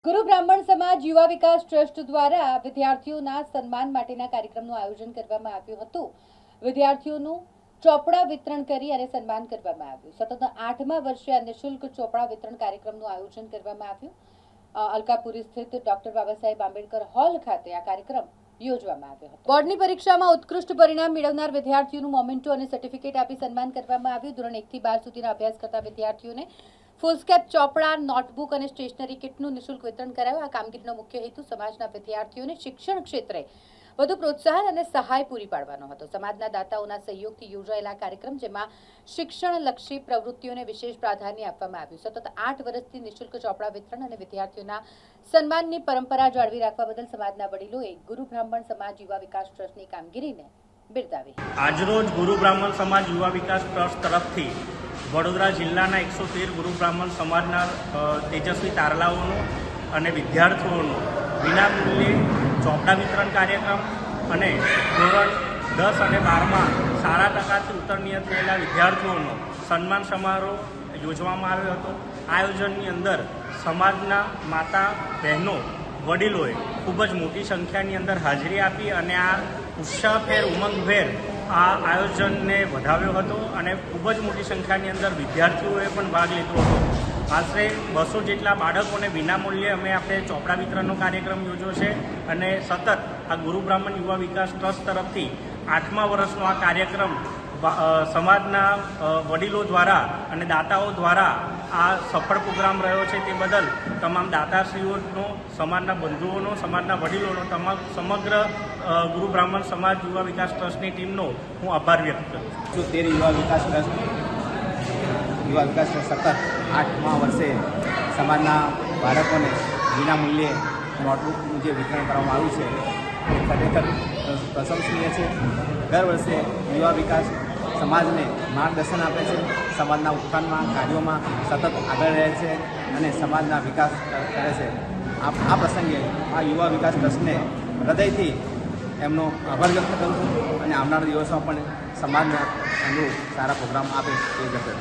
ગુરુ બ્રાહ્મણ સમાજ યુવા વિકાસ ટ્રસ્ટ દ્વારા વિદ્યાર્થીઓના સન્માન માટેના કાર્યક્રમનું આયોજન કરવામાં આવ્યું હતું। વિદ્યાર્થીઓનું ચોપડા વિતરણ કરી અને સન્માન કરવામાં આવ્યું। સતત 8મા વર્ષે આ નિઃશુલ્ક ચોપડા વિતરણ કાર્યક્રમનું આયોજન કરવામાં આવ્યું। અલકાપુરી સ્થિત ડોક્ટર બાબાસાહેબ આંબેડકર હોલ ખાતે આ કાર્યક્રમ યોજવામાં આવ્યો હતો। બોર્ડની પરીક્ષામાં ઉત્કૃષ્ટ પરિણામ મેળવનાર વિદ્યાર્થીઓનું મોમેન્ટો અને સર્ટિફિકેટ આપી સન્માન કરવામાં આવ્યું। ધોરણ 1 થી 12 સુધીના અભ્યાસ કરતા વિદ્યાર્થીઓને ફૂલસ્કેપ ચોપડા, નોટબુક અને સ્ટેશનરી કિટનું નિઃશુલ્ક વિતરણ કરાયું। આ કામગીરીનો મુખ્ય હેતુ સમાજના વિદ્યાર્થીઓને શિક્ષણ ક્ષેત્રે વધુ પ્રોત્સાહન અને સહાય પૂરી પાડવાનો હતો। સમાજના દાતાઓના સહયોગથી યોજાયેલા કાર્યક્રમ જેમાં શિક્ષણલક્ષી પ્રવૃત્તિઓને વિશેષ પ્રાધાન્ય આપવામાં આવ્યું। સતત 8 વર્ષથી નિઃશુલ્ક ચોપડા વિતરણ અને વિદ્યાર્થીઓના સન્માનની પરંપરા જાળવી રાખવા બદલ સમાજના વડીલોએ ગુરુ બ્રાહ્મણ સમાજ યુવા વિકાસ ટ્રસ્ટની કામગીરીને બિરદાવી। આજરોજ ગુરુ બ્રાહ્મણ સમાજ યુવા વિકાસ ટ્રસ્ટ તરફથી વડોદરા જિલ્લાના 113 ગુરુ બ્રાહ્મણ સમાજના તેજસ્વી તારલાઓનું અને વિદ્યાર્થીઓનું વિનામૂલ્યે ચોપડા વિતરણ કાર્યક્રમ અને ધોરણ 10 અને 12માં સારા ટકાથી ઉત્તીર્ણ થયેલા વિદ્યાર્થીઓનો સન્માન સમારોહ યોજવામાં આવ્યો હતો। આ આયોજનની અંદર સમાજના માતા બહેનો વડીલોએ ખૂબ જ મોટી સંખ્યાની અંદર હાજરી આપી અને આ ઉત્સાહભેર ઉમંગભેર આ આયોજનને વધાવ્યો હતો અને ખૂબ જ મોટી સંખ્યાની અંદર વિદ્યાર્થીઓએ પણ ભાગ લીધો હતો। આશરે 200 જેટલા બાળકોને વિનામૂલ્યે અમે આપણે ચોપડા વિતરણનો કાર્યક્રમ યોજ્યો છે અને સતત આ ગુરુ બ્રાહ્મણ યુવા વિકાસ ટ્રસ્ટ તરફથી 8મા વર્ષનો આ કાર્યક્રમ સમાજના વડીલો દ્વારા અને દાતાઓ દ્વારા આ સફળ પ્રોગ્રામ રહ્યો છે। તે બદલ તમામ દાતાશ્રીઓનો, સમાજના બંધુઓનો, સમાજના વડીલોનો, સમગ્ર ગુરુ બ્રાહ્મણ સમાજ યુવા વિકાસ ટ્રસ્ટની ટીમનો હું આભાર વ્યક્ત કરું છું। યુવા વિકાસ ટ્રસ્ટ સતત 8મા વર્ષે સમાજના બાળકોને વિનામૂલ્યે નોટબુકનું જે વિતરણ કરવામાં આવ્યું છે એ ખરેખર પ્રશંસનીય છે। દર વર્ષે યુવા વિકાસ સમાજને માર્ગદર્શન આપે છે, સમાજના ઉત્થાનમાં કાર્યોમાં સતત આગળ રહે છે અને સમાજના વિકાસ કરે છે। આ પ્રસંગે આ યુવા વિકાસ ટ્રસ્ટને હૃદયથી એમનો આભાર વ્યક્ત કરું છું અને આવનારા દિવસોમાં પણ સમાજને અનુરૂપ સારા પ્રોગ્રામ આપે એ જશે।